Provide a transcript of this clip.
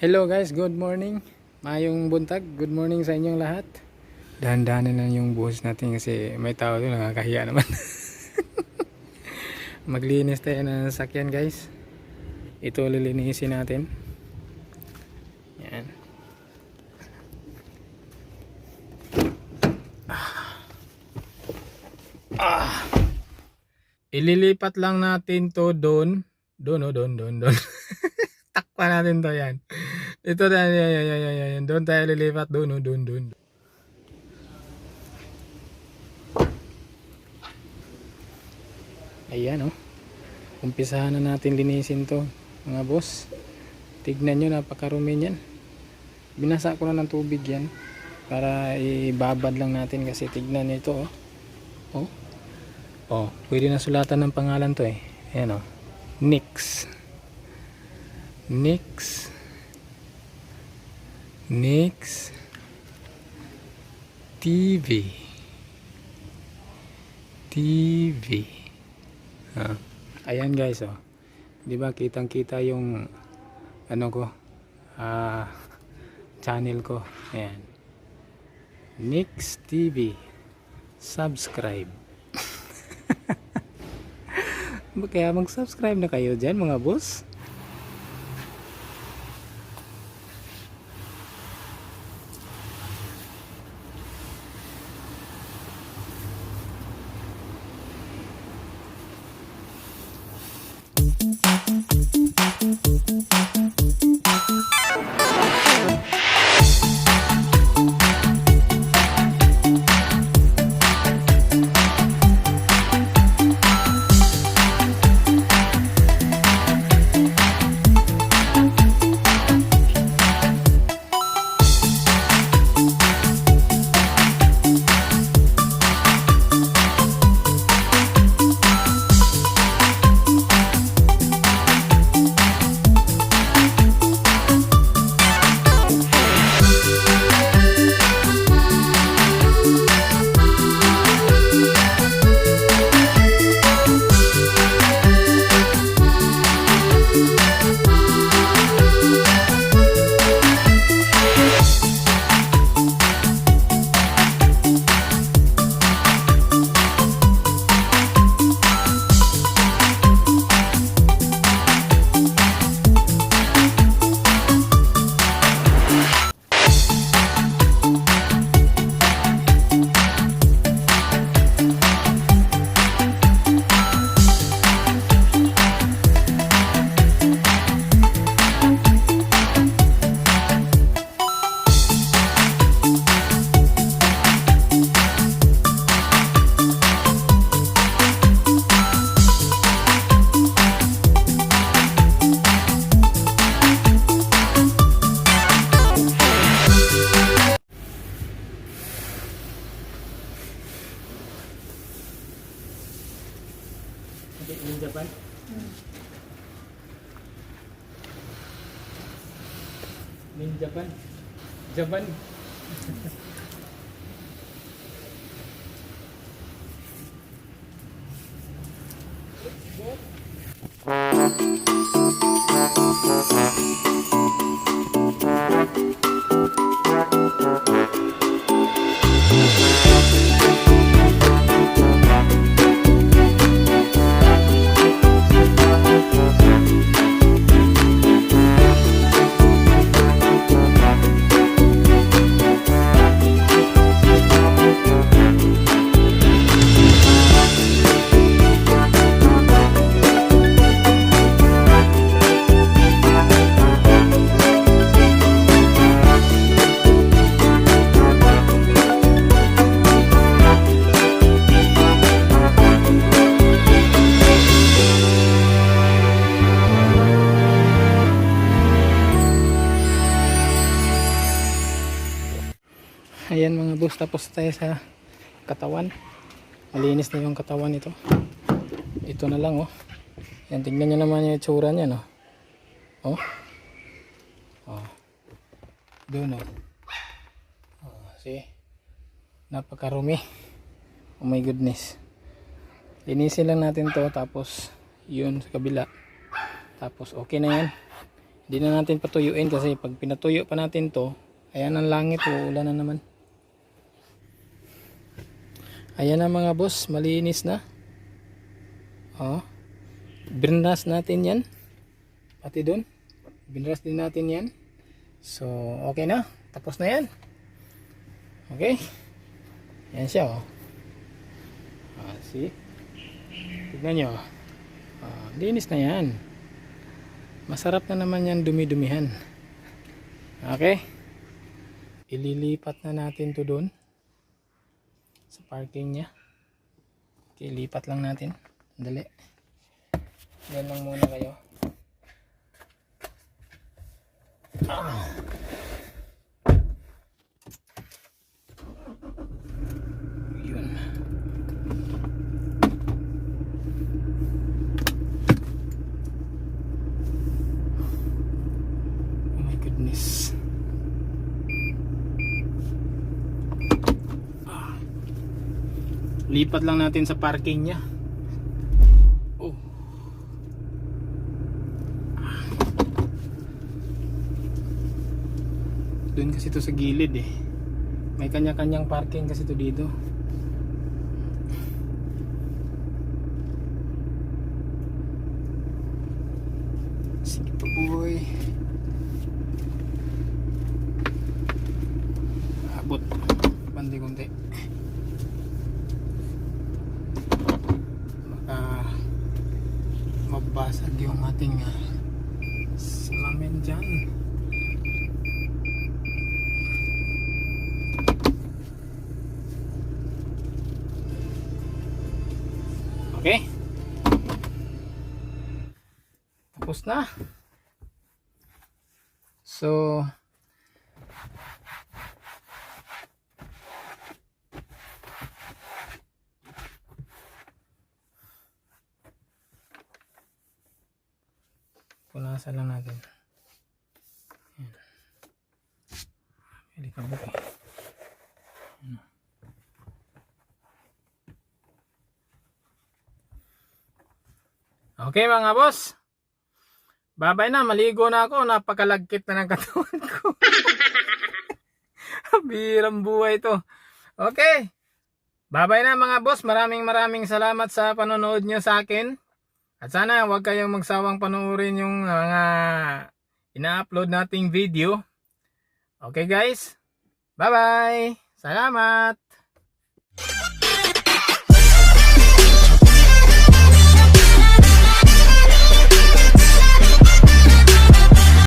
Hello guys, good morning. Mayong buntag, good morning sa inyong lahat. Dahan-dahanin lang yung buhos natin kasi may tao doon, nakakahiya naman. Maglinis tayo ng sakyan guys. Ito lilinisin natin. Yan. Ililipat lang natin to doon. Doon. Takpan natin to yan. Ito na, yan. Doon tayo lilipat, doon. Ayan umpisahan na natin linisin to mga boss. Tignan nyo, napakarumi niyan. Binasa ko na ng tubig yan para ibabad lang natin kasi tignan nyo ito pwede na sulatan ng pangalan to ayan Nix TV. Ayan guys, di ba kitang-kita yung channel ko. Ayan. Nix TV. Subscribe. Kaya mag-subscribe na kayo dyan mga boss. Japan. Japan. Ayan mga boss, tapos tayo sa katawan. Malinis na yung katawan ito. Ito na lang Yan, tignan nyo naman yung itsura niya doon see, napakarumi. Oh my goodness. Linisin lang natin to, tapos yun sa kabila, tapos okay na yan. Hindi na natin patuyuin kasi pag pinatuyo pa natin to, ayan ang langit, uulan na naman. Ayan na mga boss, malinis na. Oh. Binras natin yan. Pati doon. Binras din natin yan. So, okay na. Tapos na yan. Okay. Yan siya, oh. See? Tignan nyo. Linis na yan. Masarap na naman yan dumi-dumihan. Okay. Ililipat na natin to doon. Sa parking niya. Okay, lipat lang natin. Dali. Yan lang muna kayo. Yun. Oh my goodness. Lipat lang natin sa parking niya. Oh. Doon kasi to sa gilid eh. May kanya-kanyang parking kasi to dito. Sige pa boy. Abot. Pandi konti. Mabasag yung ating salamin dyan. Okay, tapos na. So punasan lang natin. Hindi ka buka. Okay mga boss. Babay na, maligo na ako. Napakalagkit na ng katawan ko. Birang buhay to. Okay. Babay na mga boss. Maraming salamat sa panonood nyo sa akin. At sana huwag kayong magsawang panoorin yung mga ina-upload nating video. Okay guys. Bye bye. Salamat.